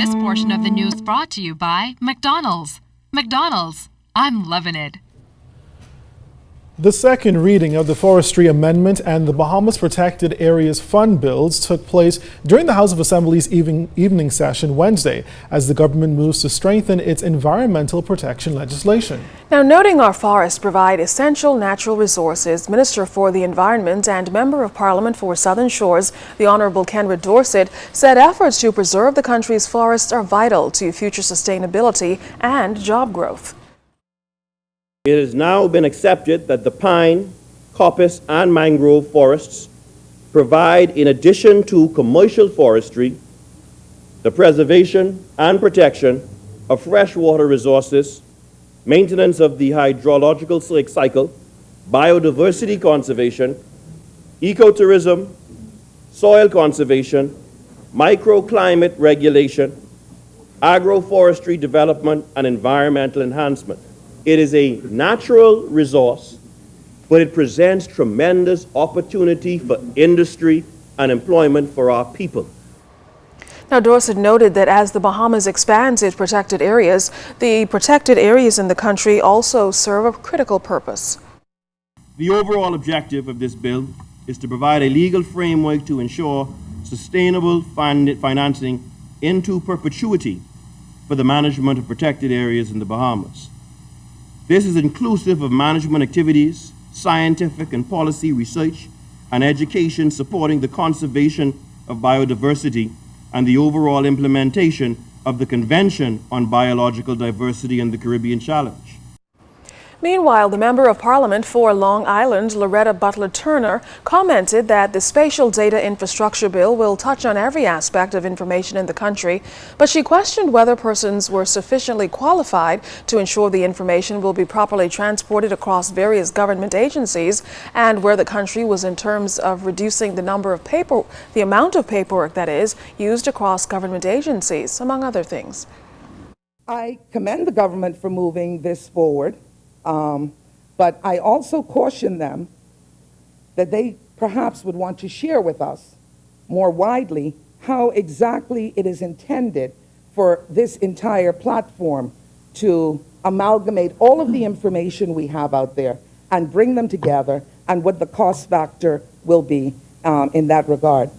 This portion of the news brought to you by McDonald's. McDonald's, I'm loving it. The second reading of the Forestry Amendment and the Bahamas Protected Areas Fund bills took place during the House of Assembly's evening session Wednesday as the government moves to strengthen its environmental protection legislation. Now, noting our forests provide essential natural resources, Minister for the Environment and Member of Parliament for Southern Shores, the Honourable Kenred Dorset, said efforts to preserve the country's forests are vital to future sustainability and job growth. It has now been accepted that the pine, coppice, and mangrove forests provide, in addition to commercial forestry, the preservation and protection of freshwater resources, maintenance of the hydrological cycle, biodiversity conservation, ecotourism, soil conservation, microclimate regulation, agroforestry development, and environmental enhancement. It is a natural resource, but it presents tremendous opportunity for industry and employment for our people. Now, Dorset noted that as the Bahamas expands its protected areas, the protected areas in the country also serve a critical purpose. The overall objective of this bill is to provide a legal framework to ensure sustainable financing into perpetuity for the management of protected areas in the Bahamas. This is inclusive of management activities, scientific and policy research, and education supporting the conservation of biodiversity and the overall implementation of the Convention on Biological Diversity in the Caribbean Challenge. Meanwhile, the Member of Parliament for Long Island, Loretta Butler Turner, commented that the Spatial Data Infrastructure Bill will touch on every aspect of information in the country, but she questioned whether persons were sufficiently qualified to ensure the information will be properly transported across various government agencies and where the country was in terms of reducing the amount of paperwork that is used across government agencies, among other things. I commend the government for moving this forward. But I also caution them that they perhaps would want to share with us more widely how exactly it is intended for this entire platform to amalgamate all of the information we have out there and bring them together, and what the cost factor will be in that regard.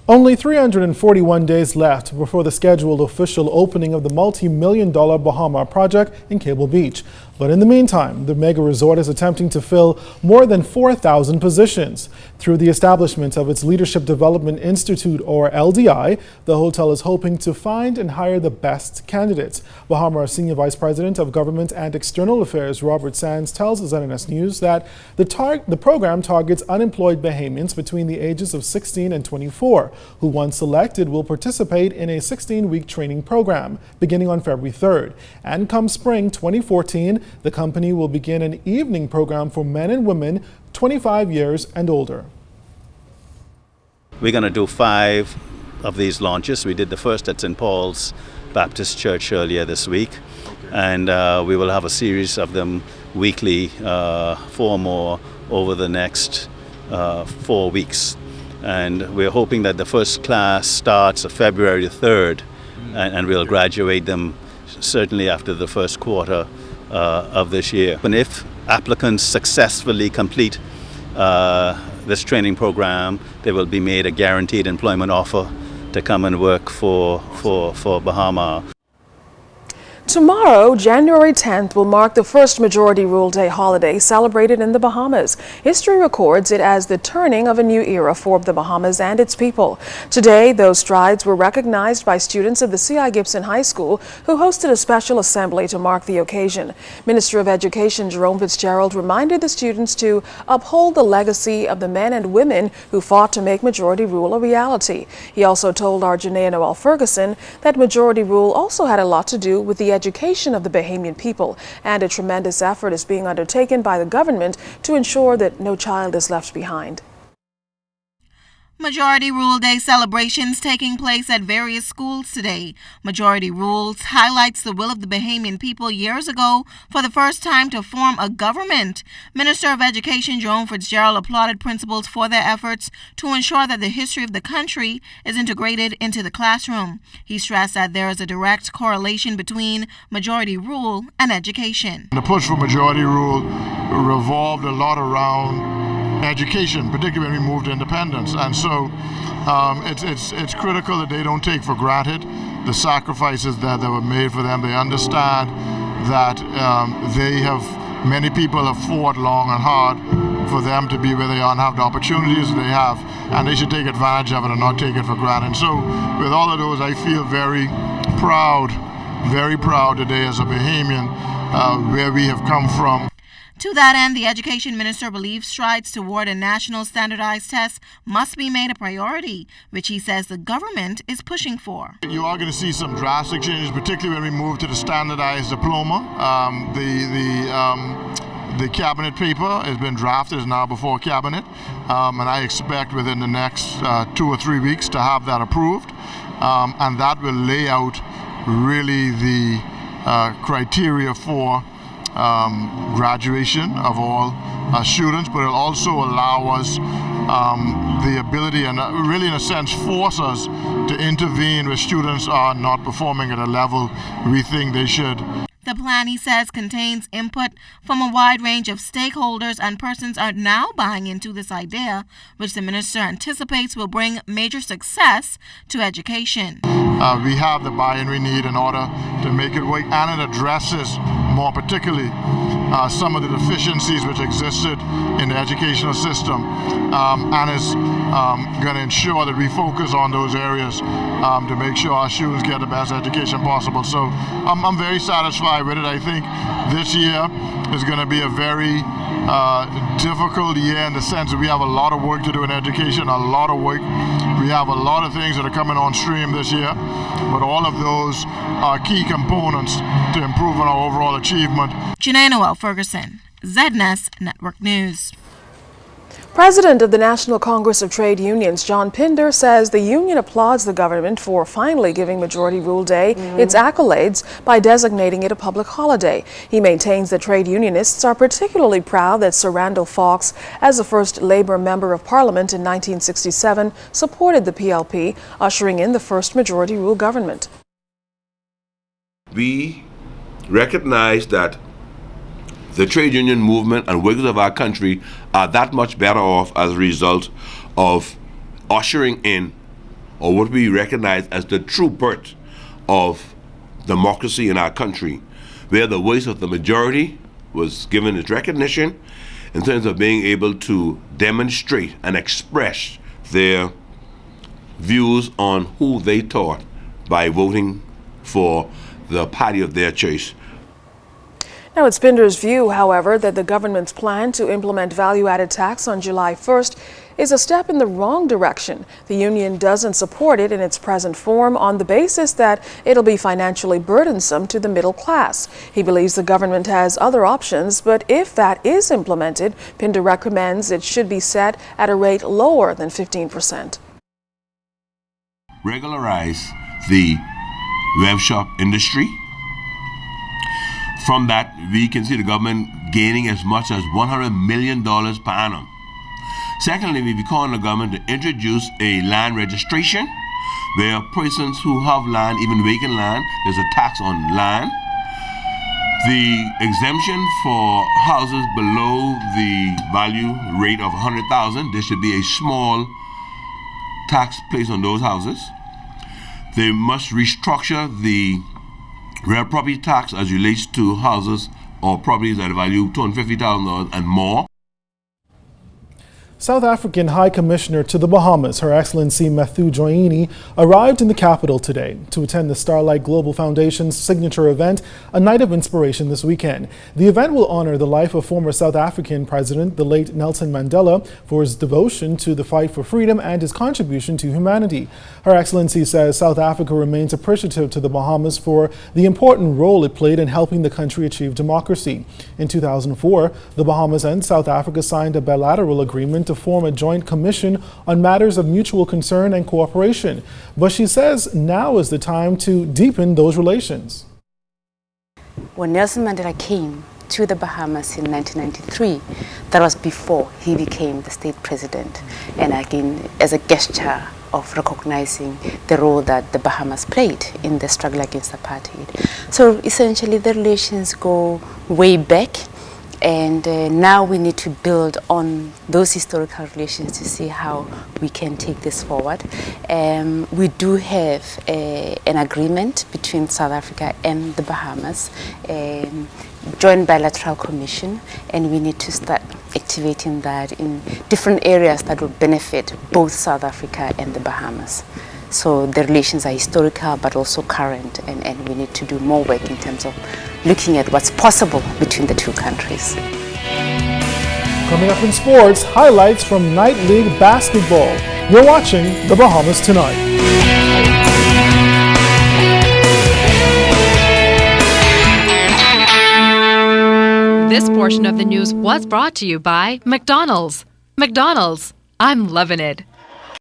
Only 341 days left before the scheduled official opening of the multi-million-dollar Bahama project in Cable Beach. But in the meantime, the mega resort is attempting to fill more than 4,000 positions. Through the establishment of its Leadership Development Institute, or LDI, the hotel is hoping to find and hire the best candidates. Bahama Senior Vice President of Government and External Affairs, Robert Sands, tells ZNS News that the program targets unemployed Bahamians between the ages of 16 and 24, who, once selected, will participate in a 16-week training program beginning on February 3rd. And come spring 2014, the company will begin an evening program for men and women 25 years and older. We're going to do 5 of these launches. We did the first at St. Paul's Baptist Church earlier this week, and we will have a series of them weekly, 4 more over the next 4 weeks. And we're hoping that the first class starts on February 3rd, and we'll graduate them certainly after the first quarter of this year. And if applicants successfully complete this training program, they will be made a guaranteed employment offer to come and work for Bahama. Tomorrow, January 10th, will mark the first Majority Rule Day holiday celebrated in the Bahamas. History records it as the turning of a new era for the Bahamas and its people. Today, those strides were recognized by students of the C.I. Gibson High School, who hosted a special assembly to mark the occasion. Minister of Education Jerome Fitzgerald reminded the students to uphold the legacy of the men and women who fought to make Majority Rule a reality. He also told our Janaea Noel Ferguson that Majority Rule also had a lot to do with the education of the Bahamian people, and a tremendous effort is being undertaken by the government to ensure that no child is left behind. Majority Rule Day celebrations taking place at various schools today. Majority Rules highlights the will of the Bahamian people years ago for the first time to form a government. Minister of Education Jerome Fitzgerald applauded principals for their efforts to ensure that the history of the country is integrated into the classroom. He stressed that there is a direct correlation between Majority Rule and education. The push for Majority Rule revolved a lot around education, particularly when we moved to independence, and so it's critical that they don't take for granted the sacrifices that were made for them. They understand that many people have fought long and hard for them to be where they are and have the opportunities they have, and they should take advantage of it and not take it for granted. And so with all of those, I feel very proud today as a Bahamian where we have come from. To that end, the Education Minister believes strides toward a national standardized test must be made a priority, which he says the government is pushing for. You are going to see some drastic changes, particularly when we move to the standardized diploma. The cabinet paper has been drafted, is now before cabinet, and I expect within the next 2 or 3 weeks to have that approved, and that will lay out really the criteria for graduation of all students, but it'll also allow us the ability and really in a sense force us to intervene where students are not performing at a level we think they should. The plan, he says, contains input from a wide range of stakeholders, and persons are now buying into this idea, which the minister anticipates will bring major success to education. We have the buy-in we need in order to make it work, and it addresses more particularly some of the deficiencies which existed in the educational system, and is going to ensure that we focus on those areas to make sure our students get the best education possible. So I'm very satisfied with it. I think this year is going to be a very difficult year in the sense that we have a lot of work to do in education, a lot of work. We have a lot of things that are coming on stream this year, but all of those are key components to improving our overall achievement. Janae Noel Ferguson, ZNS Network News. President of the National Congress of Trade Unions, John Pinder, says the union applauds the government for finally giving Majority Rule Day its accolades by designating it a public holiday. He maintains that trade unionists are particularly proud that Sir Randall Fox, as the first Labour Member of Parliament in 1967, supported the PLP, ushering in the first Majority Rule government. We recognize that the trade union movement and workers of our country are that much better off as a result of ushering in, or what we recognize as the true birth of democracy in our country, where the voice of the majority was given its recognition in terms of being able to demonstrate and express their views on who they taught by voting for the party of their choice. Now, it's Pinder's view, however, that the government's plan to implement value-added tax on July 1st is a step in the wrong direction. The union doesn't support it in its present form on the basis that it'll be financially burdensome to the middle class. He believes the government has other options, but if that is implemented, Pinder recommends it should be set at a rate lower than 15%. Regularize the web shop industry. From that, we can see the government gaining as much as $100 million per annum. Secondly, we be calling the government to introduce a land registration where persons who have land, even vacant land, there's a tax on land. The exemption for houses below the value rate of $100,000, there should be a small tax placed on those houses. They must restructure the real property tax as relates to houses or properties that value $250,000 and more. South African High Commissioner to the Bahamas, Her Excellency Matthew Joyini, arrived in the capital today to attend the Starlight Global Foundation's signature event, A Night of Inspiration, this weekend. The event will honor the life of former South African President, the late Nelson Mandela, for his devotion to the fight for freedom and his contribution to humanity. Her Excellency says South Africa remains appreciative to the Bahamas for the important role it played in helping the country achieve democracy. In 2004, the Bahamas and South Africa signed a bilateral agreement to form a joint commission on matters of mutual concern and cooperation. But she says now is the time to deepen those relations. When Nelson Mandela came to the Bahamas in 1993, that was before he became the state president, and again as a gesture of recognizing the role that the Bahamas played in the struggle against apartheid. So essentially the relations go way back, and now we need to build on those historical relations to see how we can take this forward. We do have an agreement between South Africa and the Bahamas, joint bilateral commission, and we need to start activating that in different areas that will benefit both South Africa and the Bahamas. So the relations are historical but also current, and we need to do more work in terms of looking at what's possible between the two countries. Coming up in sports, highlights from Night League basketball. You're watching The Bahamas Tonight. This portion of the news was brought to you by McDonald's. McDonald's, I'm loving it.